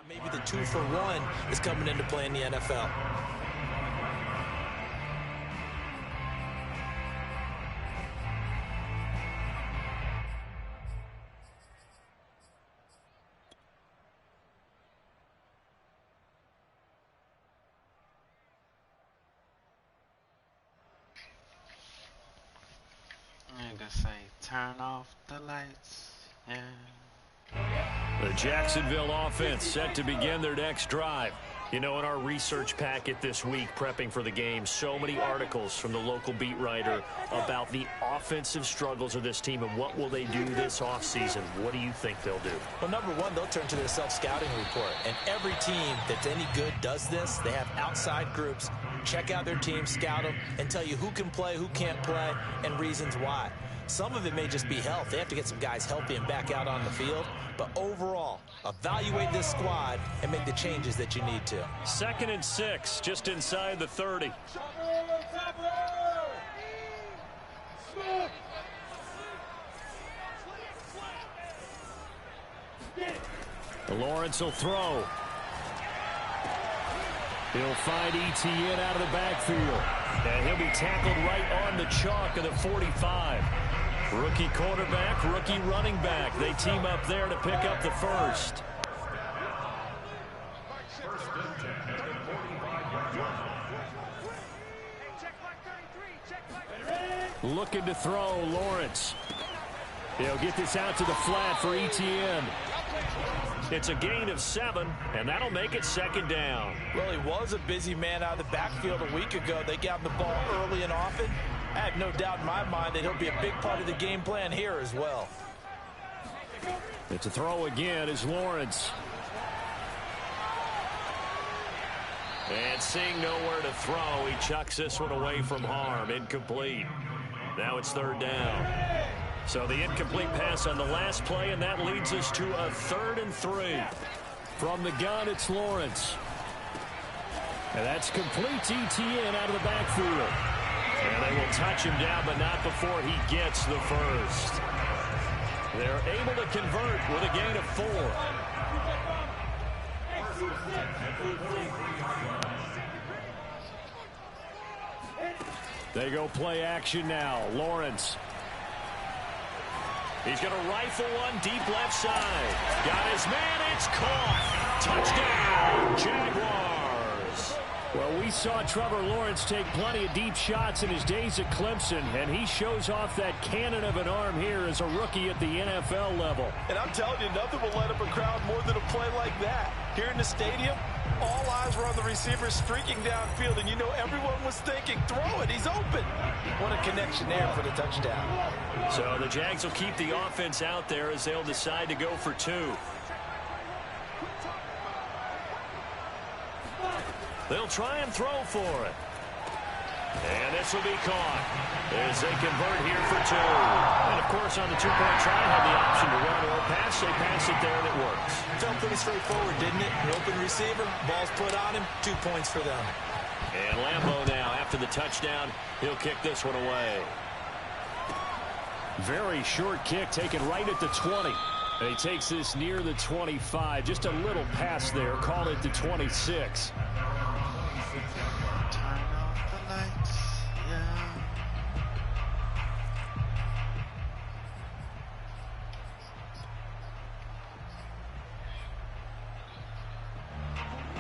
Maybe the 2-for-1 is coming into play in the NFL. I'm gonna say turn off the lights. Yeah. The Jacksonville offense set to begin their next drive. You know, in our research packet this week, prepping for the game, so many articles from the local beat writer about the offensive struggles of this team and what will they do this offseason. What do you think they'll do? Well, number one, they'll turn to their self-scouting report. And every team that's any good does this. They have outside groups. Check out their team, scout them, and tell you who can play, who can't play, and reasons why. Some of it may just be health. They have to get some guys healthy and back out on the field. But overall, evaluate this squad and make the changes that you need to. 2nd and 6, just inside the 30. Lawrence will throw. He'll find Etienne out of the backfield. And he'll be tackled right on the chalk of the 45. Rookie quarterback, rookie running back. They team up there to pick up the first. Looking to throw, Lawrence. He'll get this out to the flat for Etienne. It's a gain of 7, and that'll make it 2nd down. Well, he was a busy man out of the backfield a week ago. They got him the ball early and often. I have no doubt in my mind that he'll be a big part of the game plan here as well. It's a throw again as Lawrence. And seeing nowhere to throw, he chucks this one away from harm. Incomplete. Now it's 3rd down. So the incomplete pass on the last play, and that leads us to a 3rd and 3. From the gun, it's Lawrence. And that's complete to Etienne out of the backfield. And they will touch him down, but not before he gets the first. They're able to convert with a gain of 4. They go play action now. Lawrence. He's going to rifle one deep left side. Got his man. It's caught. Touchdown, Jaguars. Well, we saw Trevor Lawrence take plenty of deep shots in his days at Clemson, and he shows off that cannon of an arm here as a rookie at the NFL level. And I'm telling you, nothing will light up a crowd more than a play like that. Here in the stadium, all eyes were on the receiver streaking downfield, and you know everyone was thinking, throw it, he's open. What a connection there for the touchdown. So the Jags will keep the offense out there as they'll decide to go for 2. They'll try and throw for it. And this will be caught as they convert here for 2. And, of course, on the 2-point try, had the option to run or pass. They pass it there, and it works. Felt pretty straightforward, didn't it? An open receiver, ball's put on him, 2 points for them. And Lambeau now, after the touchdown, he'll kick this one away. Very short kick taken right at the 20. And he takes this near the 25. Just a little pass there. Call it the 26.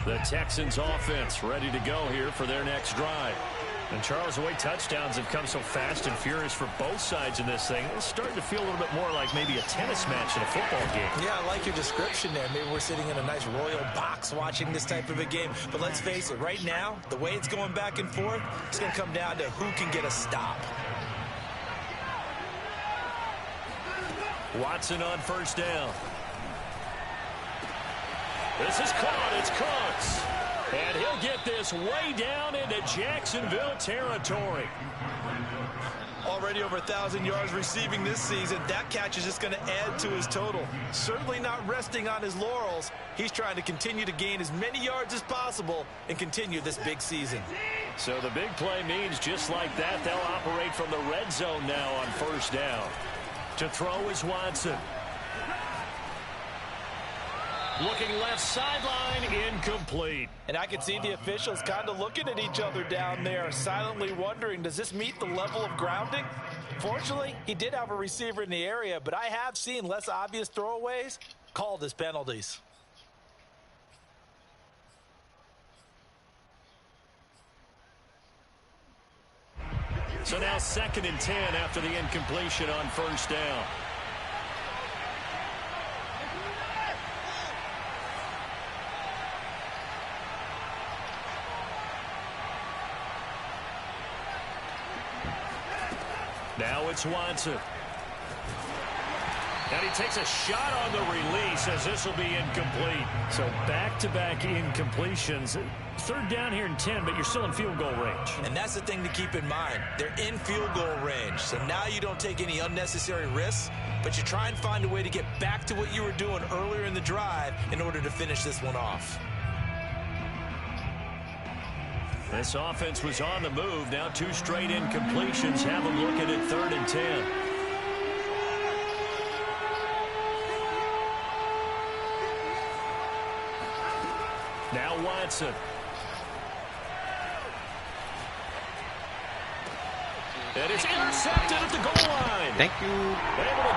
The Texans offense ready to go here for their next drive. And Charles, the way touchdowns have come so fast and furious for both sides in this thing, it's starting to feel a little bit more like maybe a tennis match in a football game. Yeah, I like your description there. Maybe we're sitting in a nice royal box watching this type of a game. But let's face it, right now, the way it's going back and forth, it's going to come down to who can get a stop. Watson on 1st down. This is caught. It's Cooks. And he'll get this way down into Jacksonville territory. Already over 1,000 yards receiving this season. That catch is just going to add to his total. Certainly not resting on his laurels. He's trying to continue to gain as many yards as possible and continue this big season. So the big play means just like that, they'll operate from the red zone now on 1st down. To throw is Watson. Looking left sideline, incomplete. And I can see the officials kind of looking at each other down there, silently wondering, does this meet the level of grounding? Fortunately, he did have a receiver in the area, but I have seen less obvious throwaways called as penalties. So now 2nd and 10 after the incompletion on 1st down. Now it's Watson. And he takes a shot on the release as this will be incomplete. So back-to-back incompletions. 3rd down here and 10, but you're still in field goal range. And that's the thing to keep in mind. They're in field goal range. So now you don't take any unnecessary risks, but you try and find a way to get back to what you were doing earlier in the drive in order to finish this one off. This offense was on the move. Now 2 straight incompletions have them looking at 3rd and 10. Now Watson. And it's intercepted at the goal line. Thank you.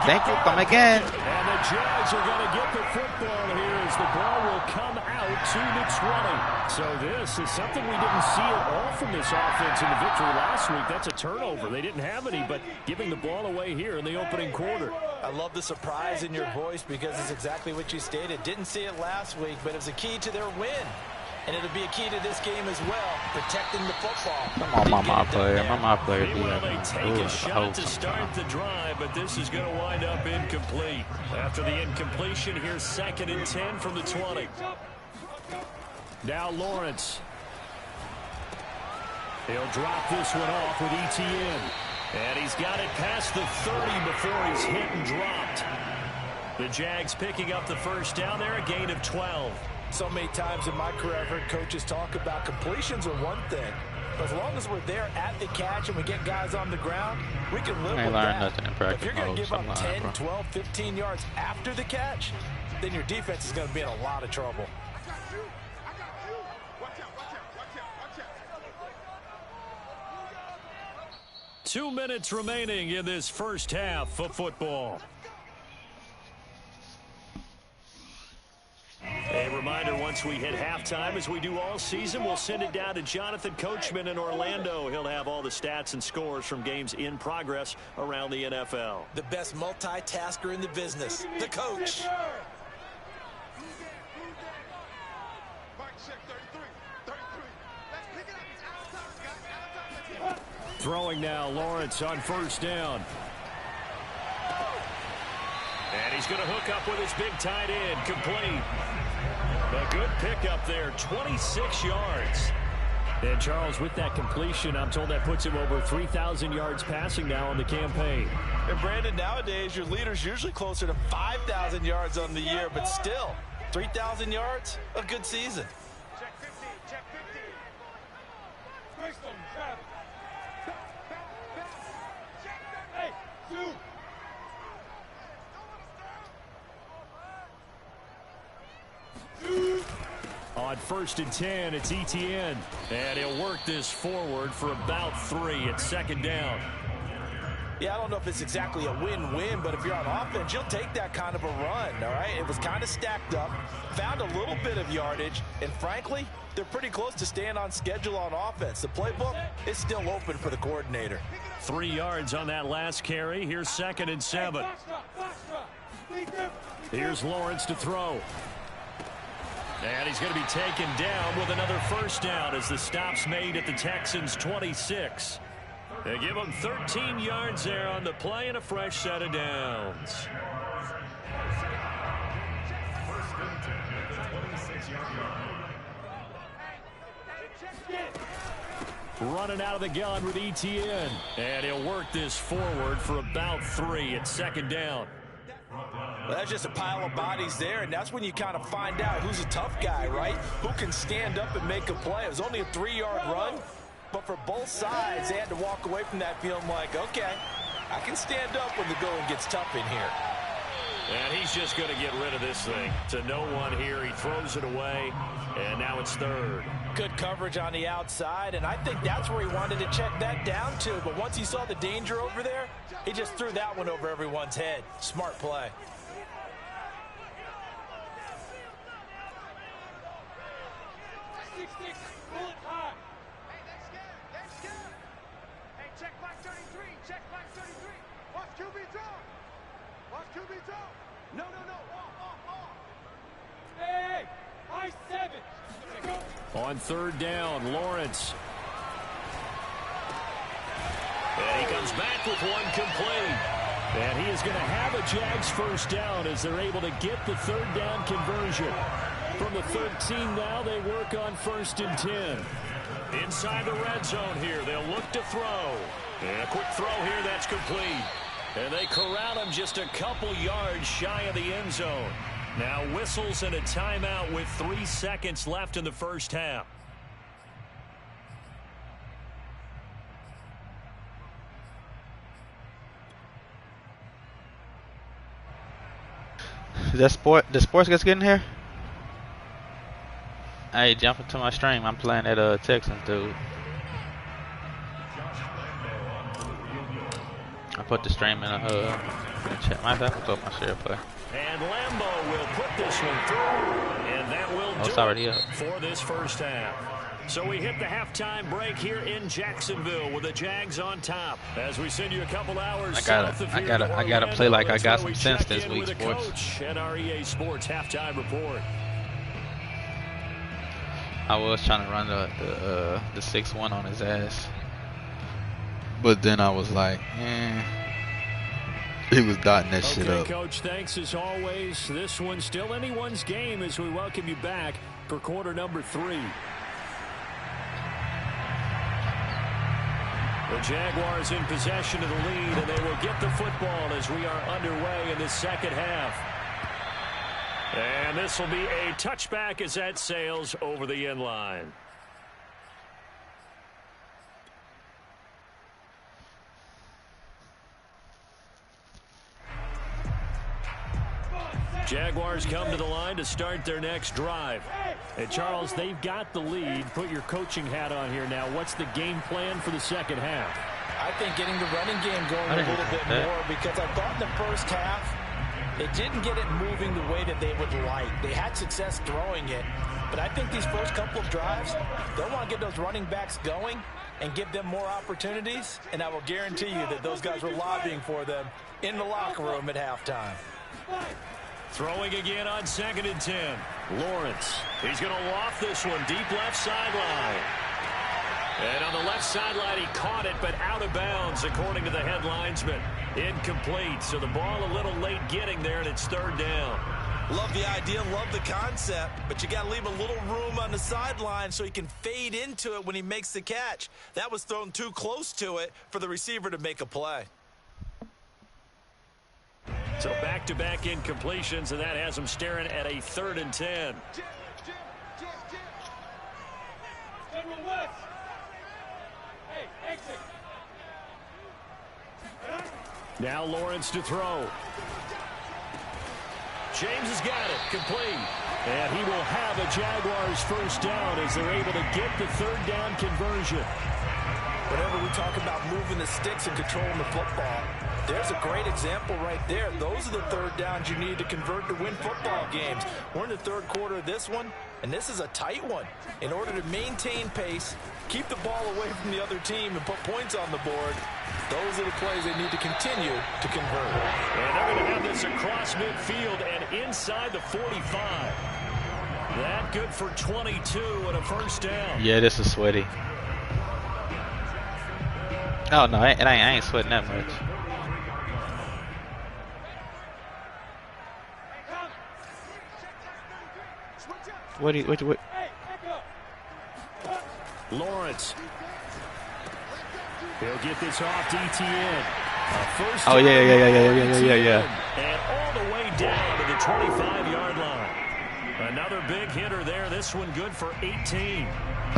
Thank you. Come again. And the Jags are going to get the football here as the ball will come out to the 20. So this is something we didn't see at all from this offense in the victory last week. That's a turnover. They didn't have any, but giving the ball away here in the opening quarter. I love the surprise in your voice because it's exactly what you stated. Didn't see it last week, but it was a key to their win. And it'll be a key to this game as well, protecting the football. My player. Meanwhile, they take a shot to start the drive, but this is going to wind up incomplete. After the incompletion, here's 2nd and 10 from the 20. Now Lawrence. He'll drop this one off with ETN. And he's got it past the 30 before he's hit and dropped. The Jags picking up the 1st down there, a gain of 12. So many times in my career I've heard coaches talk about completions are one thing, but as long as we're there at the catch and we get guys on the ground, we can live with that. But if you're going to give up 10, 12, 15 yards after the catch, then your defense is going to be in a lot of trouble. 2 minutes remaining in this 1st half of football. A reminder, once we hit halftime, as we do all season, we'll send it down to Jonathan Coachman in Orlando. He'll have all the stats and scores from games in progress around the NFL. The best multitasker in the business, the coach. Throwing now, Lawrence on 1st down. And he's going to hook up with his big tight end, complete. A good pickup there, 26 yards. And Charles, with that completion, I'm told that puts him over 3,000 yards passing now on the campaign. And Brandon, nowadays your leader's usually closer to 5,000 yards on the year, but still, 3,000 yards, a good season. Check 50, check 50. Hey, 2. On 1st and 10, it's ETN. And he'll work this forward for about 3 at 2nd down. Yeah, I don't know if it's exactly a win-win, but if you're on offense, you'll take that kind of a run, all right? It was kind of stacked up, found a little bit of yardage, and frankly, they're pretty close to staying on schedule on offense. The playbook is still open for the coordinator. 3 yards on that last carry. Here's 2nd and 7. Here's Lawrence to throw. And he's going to be taken down with another 1st down as the stop's made at the Texans' 26. They give him 13 yards there on the play and a fresh set of downs. Running out of the gun with ETN. And he'll work this forward for about 3 at 2nd down. Well, that's just a pile of bodies there, and that's when you kind of find out who's a tough guy, right? Who can stand up and make a play. It was only a 3-yard run, but for both sides, they had to walk away from that feeling like, okay, I can stand up when the going gets tough in here. And he's just going to get rid of this thing. To no one here. He throws it away, and now it's third. Good coverage on the outside, and I think that's where he wanted to check that down to. But once he saw the danger over there, he just threw that one over everyone's head. Smart play. Check line 33. Check line 33. Watch QB drop. Watch QB drop. No. Off. Hey, high 7. On third down, Lawrence. And he comes back with one complete. And he is going to have a Jags first down as they're able to get the third down conversion. From the 13 now, they work on 1st and 10. Inside the red zone here, they'll look to throw. And a quick throw here, that's complete. And they corral him just a couple yards shy of the end zone. Now whistles and a timeout with 3 seconds left in the first half. The sports gets getting here? Hey, jump into my stream. I'm playing that Texans dude. I put the stream in the chat. Matter of fact, I'll my share play. And Lambeau will put this one through, and that will do it for this first half. So we hit the halftime break here in Jacksonville with the Jags on top. As we send you a couple hours I gotta play like I got some sense this week, sports. Coach at our EA Sports halftime report. I was trying to run the 6-1 on his ass, but then I was like, he was dotting that shit up. Coach, thanks as always. This one's still anyone's game as we welcome you back for quarter number 3. The Jaguars in possession of the lead, and they will get the football as we are underway in the second half. And this will be a touchback as that sails over the end line. Jaguars come to the line to start their next drive. And Charles, they've got the lead. Put your coaching hat on here now. What's the game plan for the second half? I think getting the running game going a little bit more, because I thought in the first half it didn't get it moving the way that they would like. They had success throwing it, but I think these first couple of drives, they'll want to get those running backs going and give them more opportunities, and I will guarantee you that those guys were lobbying for them in the locker room at halftime. Throwing again on 2nd and 10. Lawrence. He's going to loft this one deep left sideline. And on the left sideline, he caught it, but out of bounds, according to the head linesman. Incomplete. So the ball a little late getting there, and it's third down. Love the idea, love the concept, but you got to leave a little room on the sideline so he can fade into it when he makes the catch. That was thrown too close to it for the receiver to make a play. So back-to-back incompletions, and that has him staring at a 3rd and 10. Now Lawrence to throw. James has got it, complete. And he will have a Jaguars first down as they're able to get the third down conversion. Whenever we talk about moving the sticks and controlling the football, there's a great example right there. Those are the third downs you need to convert to win football games. We're in the third quarter of this one, and this is a tight one. In order to maintain pace, keep the ball away from the other team, and put points on the board, those are the plays they need to continue to convert. And they're going to have this across midfield and inside the 45. That good for 22 and a first down. Yeah, this is sweaty. Oh, no, I ain't sweating that much. What? Lawrence. He'll get this off DTN. Oh, yeah. And all the way down to the 25-yard line. Another big hitter there. This one good for 18.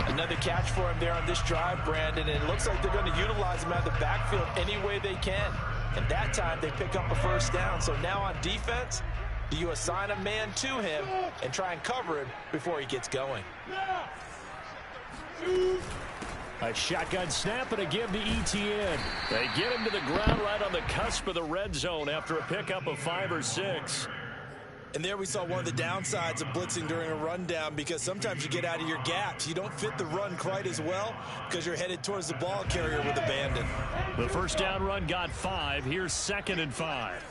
Another catch for him there on this drive, Brandon, and it looks like they're going to utilize him out of the backfield any way they can. And that time they pick up a first down. So now on defense, do you assign a man to him and try and cover him before he gets going? A shotgun snap and a give to ETN. They get him to the ground right on the cusp of the red zone after a pickup of 5 or 6. And there we saw one of the downsides of blitzing during a rundown, because sometimes you get out of your gaps. You don't fit the run quite as well because you're headed towards the ball carrier with abandon. The first down run got 5. Here's 2nd and 5.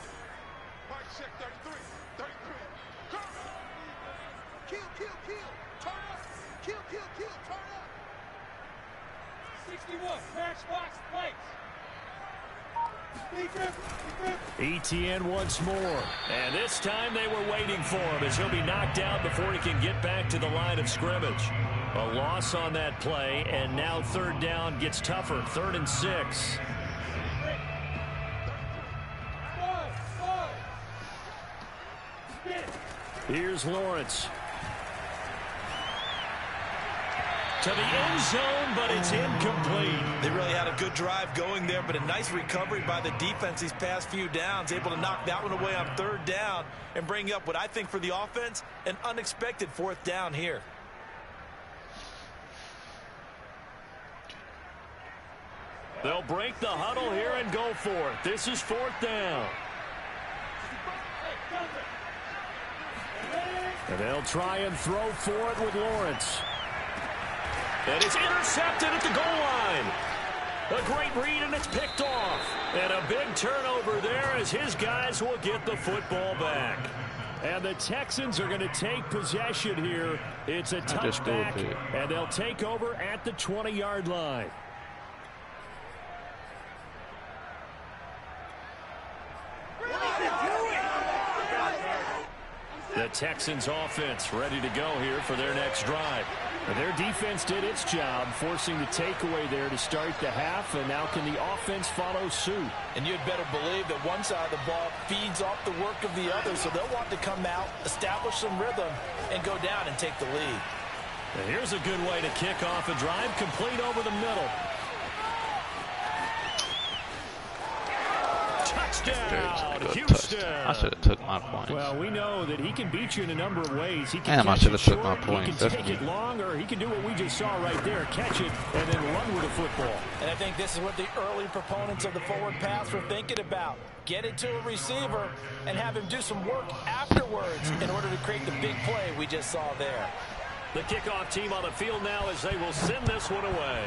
ETN once more. And this time they were waiting for him as he'll be knocked out before he can get back to the line of scrimmage. A loss on that play, and now 3rd down gets tougher. 3rd and 6. Here's Lawrence. To the end zone, but it's incomplete. They really had a good drive going there, but a nice recovery by the defense these past few downs, able to knock that one away on 3rd down and bring up what I think for the offense, an unexpected 4th down here. They'll break the huddle here and go for it. This is 4th down. And they'll try and throw for it with Lawrence. And it's intercepted at the goal line. A great read, and it's picked off. And a big turnover there as his guys will get the football back. And the Texans are going to take possession here. It's a touchback, and they'll take over at the 20-yard line. The Texans offense ready to go here for their next drive. And their defense did its job, forcing the takeaway there to start the half, and now can the offense follow suit? And you'd better believe that one side of the ball feeds off the work of the other, so they'll want to come out, establish some rhythm, and go down and take the lead. And here's a good way to kick off a drive, complete over the middle. Touchdown, Houston. I should have took my points. Well, we know that he can beat you in a number of ways. He can Damn, I catch should it have took short, my points. he can take it long, or he can do what we just saw right there, catch it and then run with the football. And I think this is what the early proponents of the forward pass were thinking about. Get it to a receiver and have him do some work afterwards in order to create the big play we just saw there. The kickoff team on the field now as they will send this one away.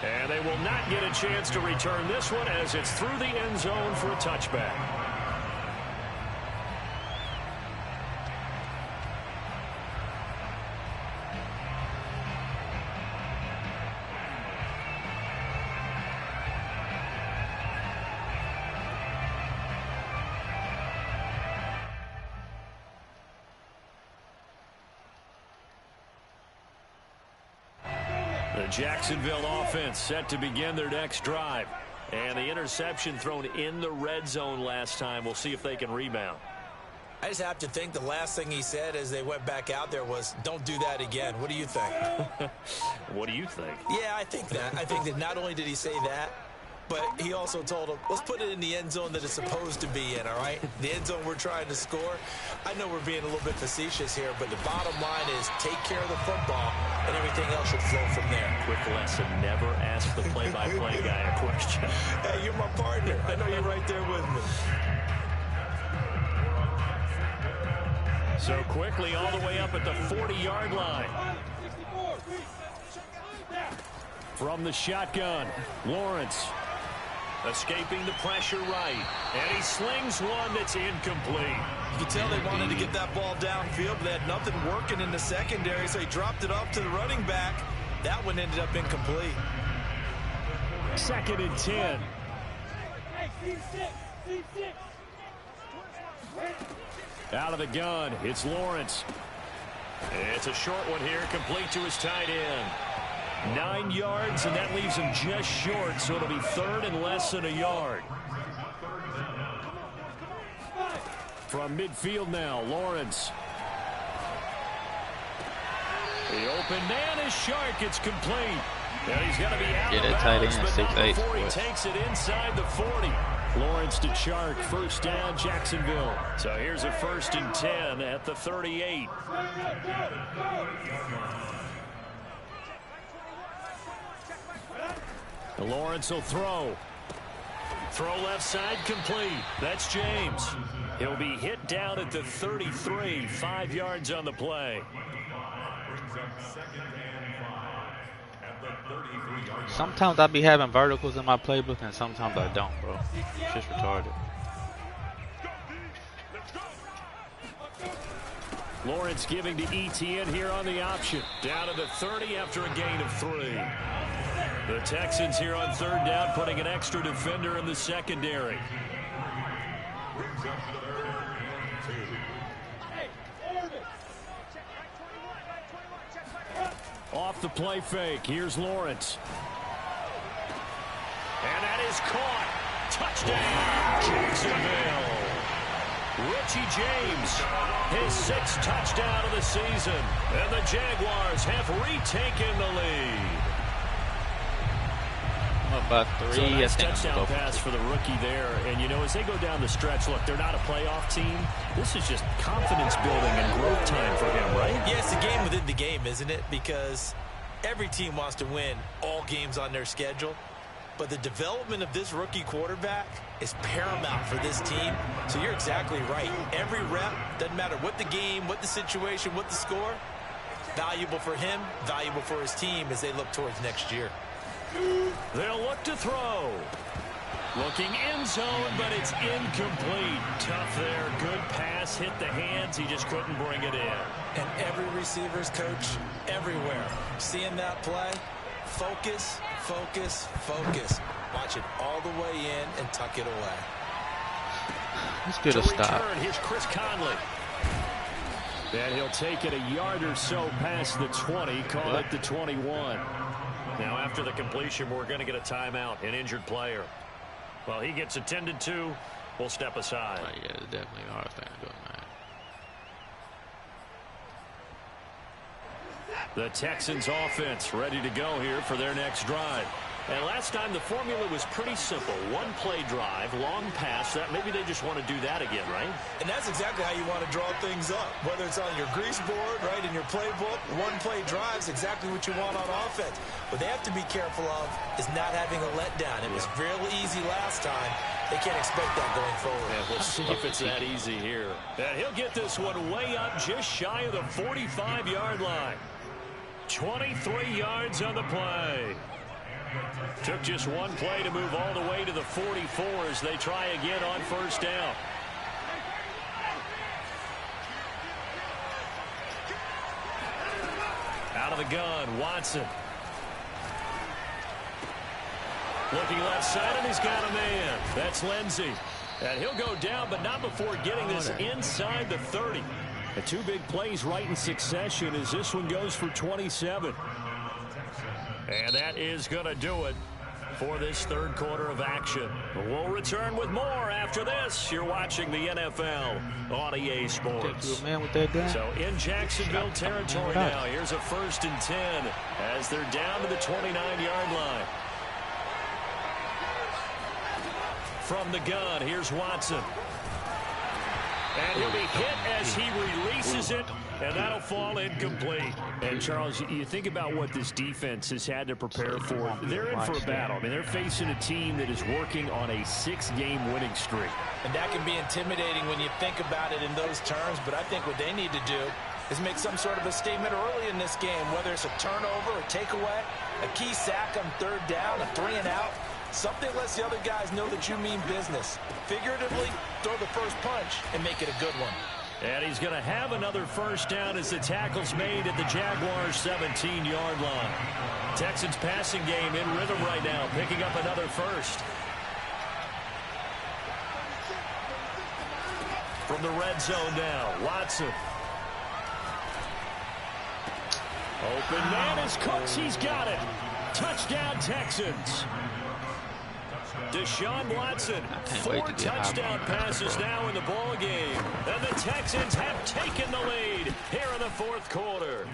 And they will not get a chance to return this one as it's through the end zone for a touchback. The Jacksonville offense set to begin their next drive. And the interception thrown in the red zone last time. We'll see if they can rebound. I just have to think the last thing he said as they went back out there was, don't do that again. What do you think? What do you think? Yeah, I think that. I think that not only did he say that, but he also told him, let's put it in the end zone that it's supposed to be in, all right? The end zone we're trying to score. I know we're being a little bit facetious here, but the bottom line is take care of the football, and everything else should flow from there. Quick lesson, never ask the play-by-play guy a question. Hey, you're my partner. I know you're right there with me. So quickly all the way up at the 40-yard line. From the shotgun, Lawrence escaping the pressure right. And he slings one that's incomplete. You can tell they wanted to get that ball downfield, but they had nothing working in the secondary, so he dropped it off to the running back. That one ended up incomplete. 2nd and 10. Out of the gun, it's Lawrence. It's a short one here, complete to his tight end. 9 yards, and that leaves him just short, so it'll be 3rd and less than a yard. From midfield now, Lawrence. The open man is Shark. It's complete. And he's going to be out Get of that tight bounds, end, but not 6'8", before he boy. takes it inside the 40. Lawrence to Chark, first down, Jacksonville. So here's a 1st and 10 at the 38. Lawrence will throw. Throw left side complete. That's James. He'll be hit down at the 33, 5 yards on the play. Sometimes I be having verticals in my playbook, and sometimes I don't, bro. It's just retarded. Lawrence giving to ETN here on the option. Down to the 30 after a gain of 3. The Texans here on 3rd down, putting an extra defender in the secondary. Off the play fake. Here's Lawrence. And that is caught. Touchdown, Jacksonville. Richie James, his 6th touchdown of the season. And the Jaguars have retaken the lead. About 3. So a nice I think touchdown pass for the rookie there. And, you know, as they go down the stretch, look, they're not a playoff team. This is just confidence building and growth time for him, right? Yeah, it's a game within the game, isn't it? Because every team wants to win all games on their schedule. But the development of this rookie quarterback is paramount for this team. So you're exactly right. Every rep, doesn't matter what the game, what the situation, what the score, valuable for him, valuable for his team as they look towards next year. They'll look to throw. Looking end zone, but it's incomplete. Tough there. Good pass. Hit the hands. He just couldn't bring it in. And every receiver's coach everywhere. Seeing that play, focus, focus, focus. Watch it all the way in and tuck it away. Let's get a stop. Here's Chris Conley. And he'll take it a yard or so past the 20. Call it the 21. Now, after the completion, we're going to get a timeout, an injured player. Well, he gets attended to. We'll step aside. Oh, yeah, it's definitely a hard thing to do, man. The Texans offense ready to go here for their next drive. And last time the formula was pretty simple. One play drive, long pass. That maybe they just want to do that again, right? And that's exactly how you want to draw things up. Whether it's on your grease board, right, in your playbook, one play drives exactly what you want on offense. What they have to be careful of is not having a letdown. It was real easy last time. They can't expect that going forward. And we'll see if it's that easy here. And he'll get this one way up just shy of the 45-yard line. 23 yards on the play. Took just one play to move all the way to the 44 as they try again on 1st down. Out of the gun, Watson. Looking left side, and he's got a man. That's Lindsey. And he'll go down, but not before getting this inside the 30. The 2 big plays right in succession as this one goes for 27. And that is going to do it for this 3rd quarter of action. We'll return with more after this. You're watching the NFL on EA Sports. Man with that guy. So in Jacksonville territory now, here's a 1st and 10 as they're down to the 29-yard line. From the gun, here's Watson. And he'll be hit as he releases it, and that'll fall incomplete. And, Charles, you think about what this defense has had to prepare for. They're in for a battle. I mean, they're facing a team that is working on a 6-game winning streak. And that can be intimidating when you think about it in those terms, but I think what they need to do is make some sort of a statement early in this game, whether it's a turnover, a takeaway, a key sack on 3rd down, a 3-and-out. Something lets the other guys know that you mean business. Figuratively, throw the first punch and make it a good one. And he's going to have another 1st down as the tackle's made at the Jaguars' 17-yard line. Texans passing game in rhythm right now, picking up another 1st. From the red zone now, Watson. Open man is Cooks. He's got it. Touchdown, Texans. Deshaun Watson, 4 touchdown passes now in the ball game. And the Texans have taken the lead here in the 4th quarter.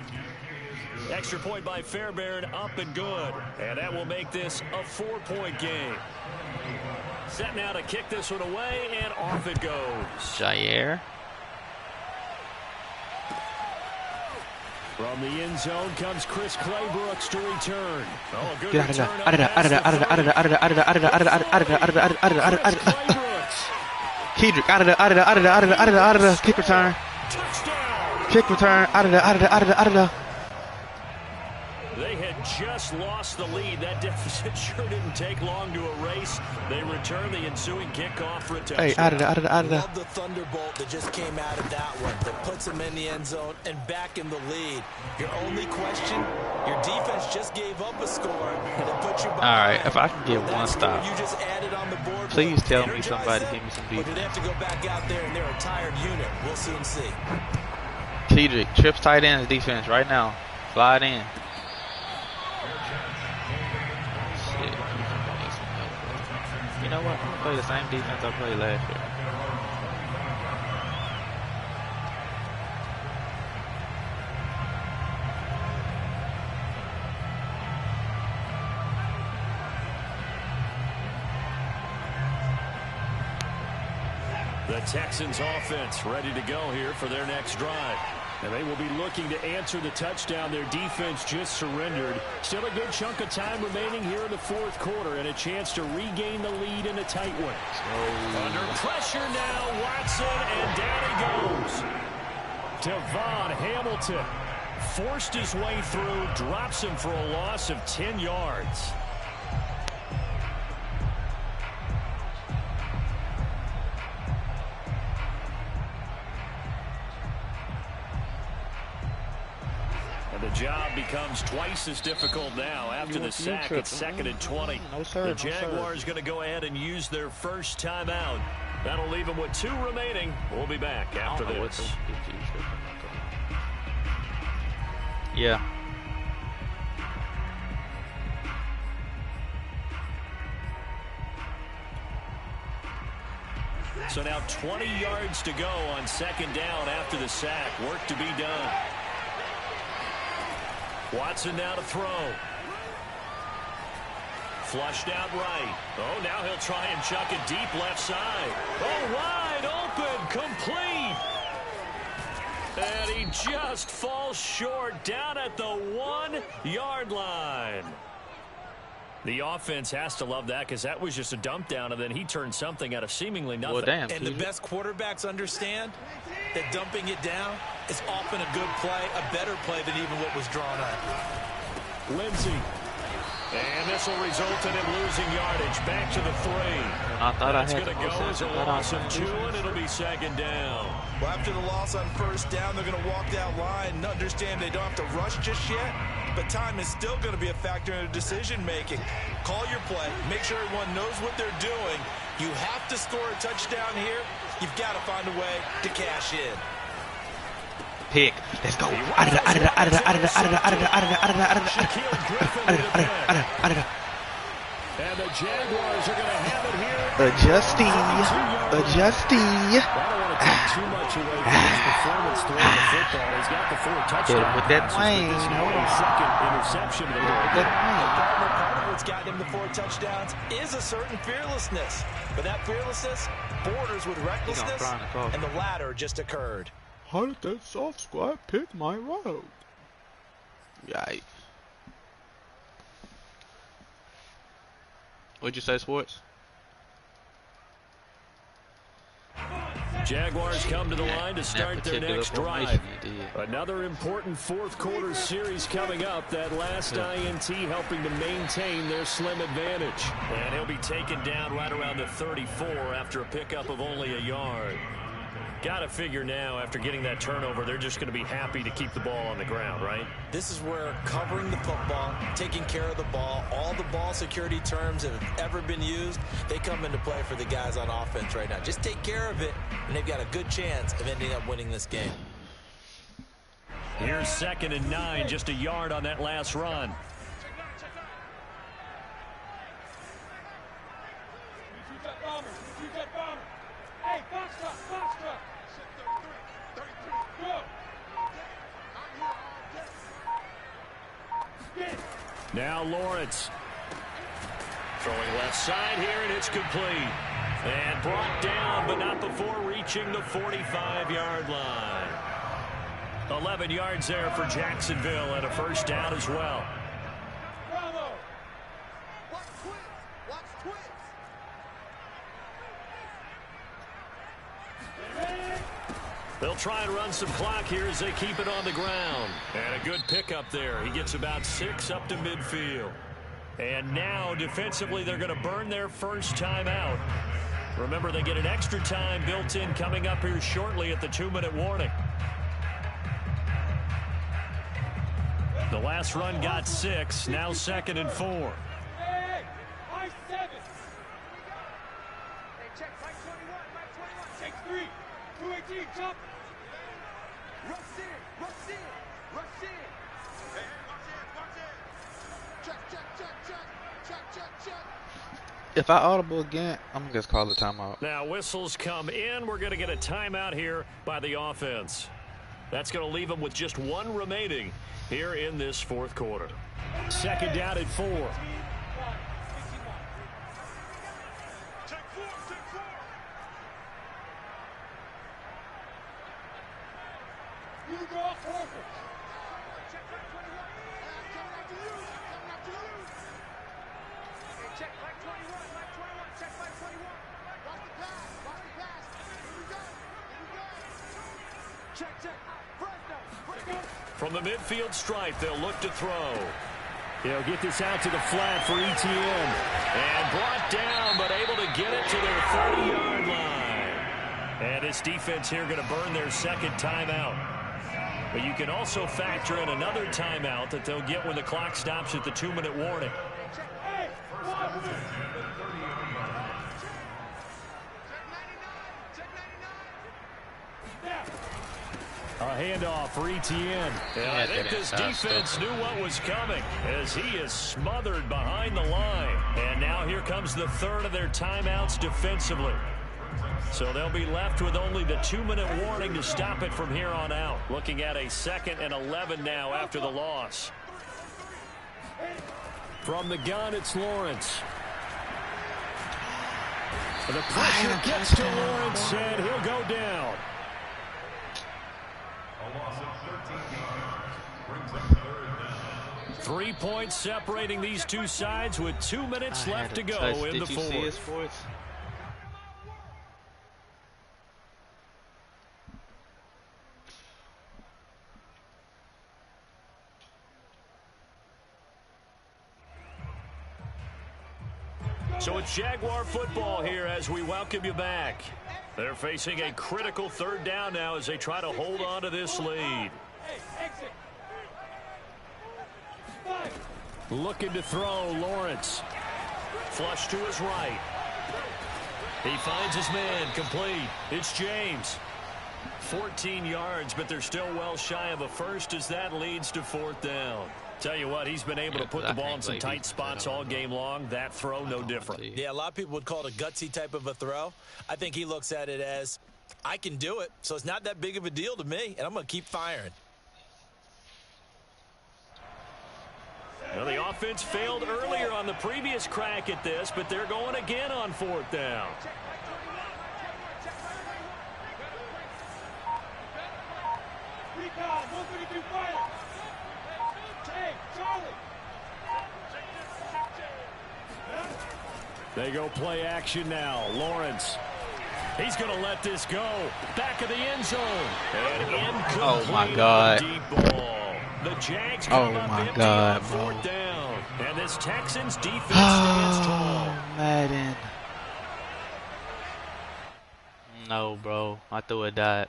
Extra point by Fairbairn, up and good. And that will make this a 4-point game. Set now to kick this one away, and off it goes. Jair. From the end zone comes Chris Claybrooks to return. Oh, a good Get return. out of there. Out of there. Out of there. Out of there. Out of there. Out of there. Out of there. Out of there. Out of there. Out of there. Out of there. Out of there. Out of there. Kedrick. Out of there. Out of there. Out of there. Out of there. Out of there. Out of there. Kick return. Touchdown. Kick return. Out of there. Out of there. Out of there. Out of there. They had just lost the lead. That deficit sure didn't take long to erase. They return the ensuing kickoff for a touchdown. Hey, out of there. Out of there. Out of there. Love the thunderbolt that just came out of that one. That puts them in the end zone and back in the lead. Your only question, your defense just gave up a score that put you behind. All right, if I can get one stop, You just added on the board. please tell me Energize somebody them, give me some But defense. they have to go back out there and they're a tired unit. We'll soon see. Kedrick, trips tight ends defense right now. Slide in. Shit. You know what? I'm gonna play the same defense I played last year. The Texans offense ready to go here for their next drive. And they will be looking to answer the touchdown their defense just surrendered. Still a good chunk of time remaining here in the fourth quarter and a chance to regain the lead in a tight one. Under pressure now, Watson, and down he goes. Devon Hamilton forced his way through, drops him for a loss of 10 yards. The job becomes twice as difficult now after the sack. It's 2nd and 20. The Jaguars going to go ahead and use their first timeout. That'll leave them with 2 remaining. We'll be back after this. Yeah. So now 20 yards to go on 2nd down after the sack. Work to be done. Watson now to throw. Flushed out right. Oh, now he'll try and chuck it deep left side. Oh, wide open, complete. And he just falls short down at the 1-yard line. The offense has to love that because that was just a dump down, and then he turned something out of seemingly nothing. Well, damn, and the best quarterbacks understand that dumping it down is often a good play, a better play than even what was drawn up. Lindsey. And this will result in him losing yardage. Back to the 3. I thought That's I had going to go as a loss of 2, and it'll be 2nd down. Well, after the loss on 1st down, they're going to walk that line and understand they don't have to rush just yet. But time is still going to be a factor in decision-making. Call your play. Make sure everyone knows what they're doing. You have to score a touchdown here. You've got to find a way to cash in. Pick. Let's go. Out of there, out of there, out of there, out of there, out of there, out of there, out of there, out of there, out of there, out of there. And the Jaguars are going to have it here. Adjusting. I don't want to take too much away from his performance throwing the football. He's got the 4 touchdowns. With that This is the 2nd interception of the ball. Part of what's gotten him the 4 touchdowns is a certain fearlessness. But that fearlessness borders with recklessness, and the latter just occurred. How did that soft squad pick my road? Yikes. What'd you say, Sports? Jaguars come to the line to start their next drive. Another important fourth quarter series coming up. That last INT helping to maintain their slim advantage. And he'll be taken down right around the 34 after a pickup of only a yard. Got to figure now, after getting that turnover, they're just going to be happy to keep the ball on the ground, right? This is where covering the football, taking care of the ball, all the ball security terms that have ever been used, they come into play for the guys on offense right now. Just take care of it, and they've got a good chance of ending up winning this game. Here's 2nd and 9, just a yard on that last run. Hey, Foxtrot, Foxtrot. 33, 33, go. Now Lawrence. Throwing left side here, and it's complete. And brought down, but not before reaching the 45-yard line. 11 yards there for Jacksonville, and a first down as well. Bravo. Watch twins. Watch twins. They'll try and run some clock here as they keep it on the ground. And a good pickup there. He gets about 6 up to midfield. And now, defensively, they're going to burn their first timeout. Remember, they get an extra time built in coming up here shortly at the 2-minute warning. The last run got 6, now 2nd and 4. Hey, high 7. Hey, check, right 21, right 21. Take 3. 218, jump. Rush in, rush in, rush in. Hey, watch in. Check, check, check, check, check, check, check. If I audible again, I'm gonna just call the timeout. Now whistles come in. We're going to get a timeout here by the offense. That's going to leave them with just 1 remaining here in this 4th quarter. 2nd down at 4. Take 4, take 4. You go perfect. Check right 21. Coming after you. Coming after you. Hey, check right 21. Right 21. Check right 21. Watch the pass. Watch the pass. Here we go. Here we go. Check, check. Fresno. Fresno. From the midfield stripe, they'll look to throw. He'll get this out to the flat for ETN. And brought down, but able to get it to their 30-yard line. And this defense here going to burn their 2nd timeout. But you can also factor in another timeout that they'll get when the clock stops at the 2-minute warning. Hey, one. A handoff for ETN. And I think this defense knew what was coming as he is smothered behind the line. And now here comes the 3rd of their timeouts defensively. So they'll be left with only the 2-minute warning to stop it from here on out. Looking at a 2nd and 11 now after the loss. From the gun, it's Lawrence. The pressure gets to Lawrence, and he'll go down. A loss of 13 yards brings up 3rd down. 3 points separating these two sides with 2 minutes left to go in the 4th. So it's Jaguar football here as we welcome you back. They're facing a critical 3rd down now as they try to hold on to this lead. Looking to throw, Lawrence. Flush to his right. He finds his man, complete. It's James. 14 yards, but they're still well shy of a first as that leads to 4th down. Tell you what, he's been able to put the ball in some tight spots all game long. That throw, no different. Yeah, a lot of people would call it a gutsy type of a throw. I think he looks at it as, I can do it, so it's not that big of a deal to me, and I'm going to keep firing. Well, the offense failed earlier on the previous crack at this, but they're going again on 4th down. They go play action now. Lawrence. He's going to let this go. Back of the end zone. And incomplete. Oh, my God. Deep ball. The Jags come up empty on 4th down. And this Texans defense stands tall. Madden. No, bro. I threw a dot.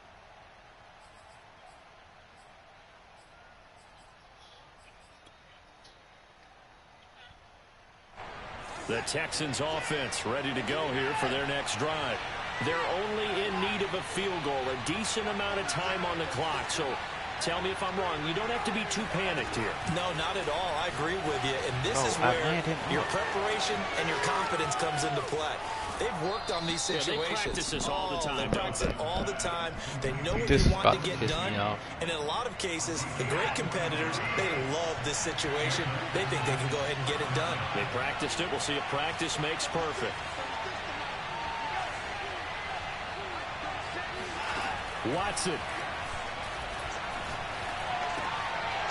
The Texans offense ready to go here for their next drive. They're only in need of a field goal, a decent amount of time on the clock. So tell me if I'm wrong. You don't have to be too panicked here. No, not at all. I agree with you. And this is where your preparation and your confidence comes into play. They've worked on these situations. Yeah, they practice this all the time. They practice it all the time. They know what This they is want about to to get piss done. me off. And in a lot of cases, the great competitors, they love this situation. They think they can go ahead and get it done. They practiced it. We'll see if practice makes perfect. Watson.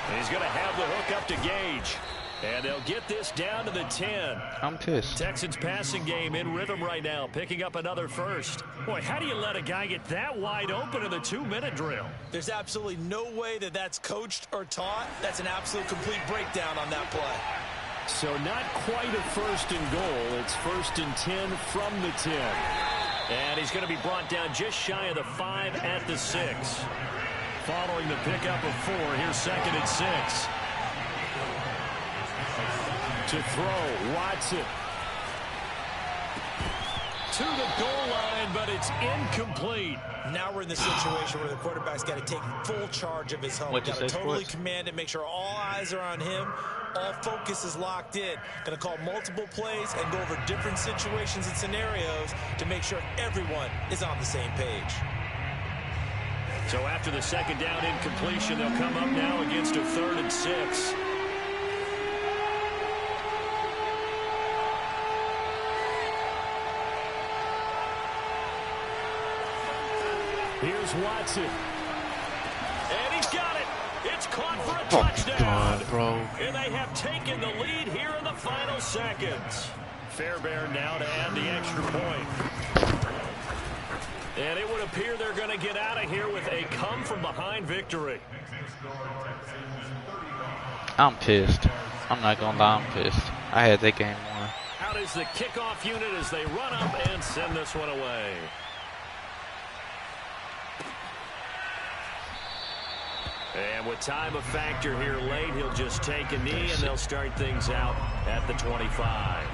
And he's going to have the hook up to Gage. And they'll get this down to the 10. I'm pissed. Texans passing game in rhythm right now, picking up another first. Boy, how do you let a guy get that wide open in the 2-minute drill? There's absolutely no way that that's coached or taught. That's an absolute complete breakdown on that play. So not quite a first and goal. It's 1st and 10 from the 10. And he's going to be brought down just shy of the 5 at the 6. Following the pickup of 4, here's 2nd and 6. To throw, Watson. To the goal line, but it's incomplete. Now we're in the situation where the quarterback's got to take full charge of his home. What'd you Got to say, totally Sports? command it, make sure all eyes are on him. All focus is locked in. Going to call multiple plays and go over different situations and scenarios to make sure everyone is on the same page. So after the second down incompletion, they'll come up now against a 3rd and 6. Here's Watson. And he's got it. It's caught for a touchdown. God, bro. And they have taken the lead here in the final seconds. Fairbairn now to add the extra point. And it would appear they're going to get out of here with a come-from-behind victory. I'm pissed. I'm not gonna lie, I'm pissed. I had that game won. Out is the kickoff unit as they run up and send this one away. And with time a factor here late, he'll just take a knee and they'll start things out at the 25.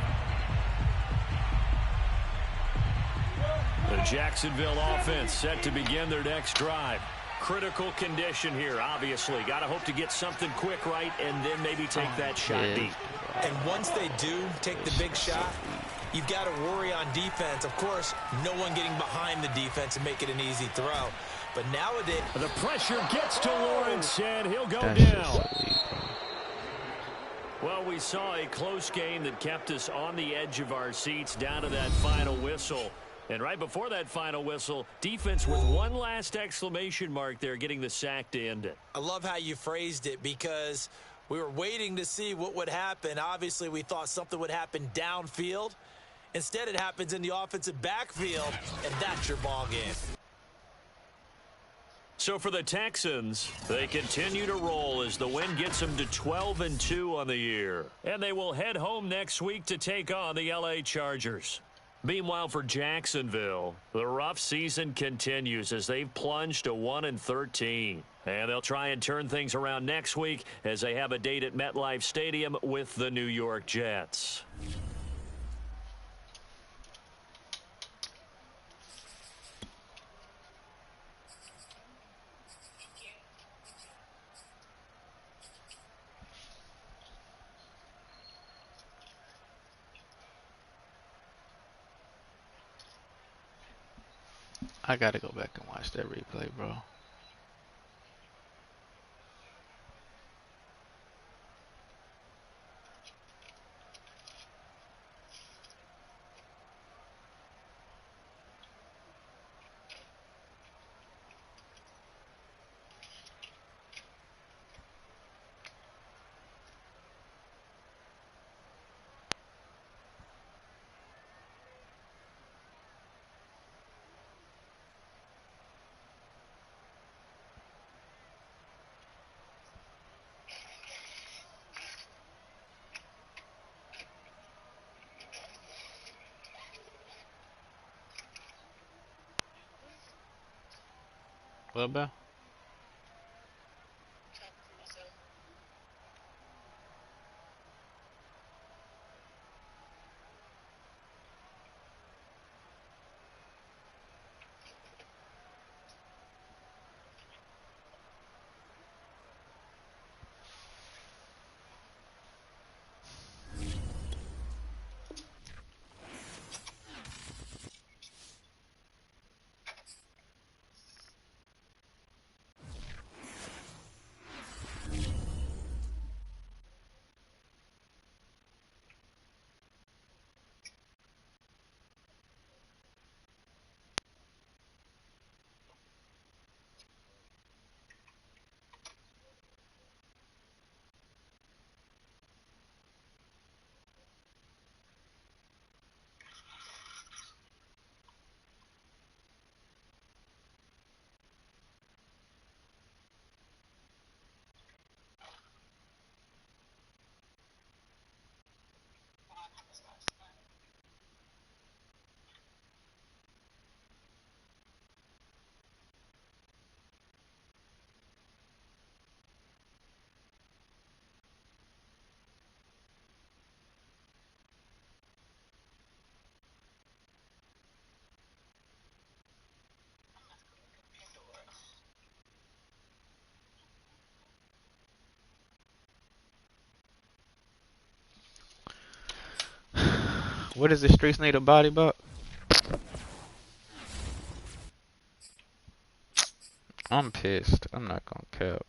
The Jacksonville offense set to begin their next drive. Critical condition here, obviously. Got to hope to get something quick right and then maybe take that shot deep. And once they do take the big shot, you've got to worry on defense. Of course, no one getting behind the defense and make it an easy throw. But nowadays, the pressure gets to Lawrence, and he'll go That's just down. so weak, bro. Well, we saw a close game that kept us on the edge of our seats down to that final whistle. And right before that final whistle, defense with one last exclamation mark there, getting the sack to end it. I love how you phrased it because we were waiting to see what would happen. Obviously, we thought something would happen downfield. Instead, it happens in the offensive backfield, and that's your ball game. So for the Texans, they continue to roll as the win gets them to 12-2 on the year. And they will head home next week to take on the LA Chargers. Meanwhile, for Jacksonville, the rough season continues as they've plunged to 1-13. And they'll try and turn things around next week as they have a date at MetLife Stadium with the New York Jets. I gotta go back and watch that replay, bro. What about? What does the streets need a body about? I'm pissed. I'm not gonna cap.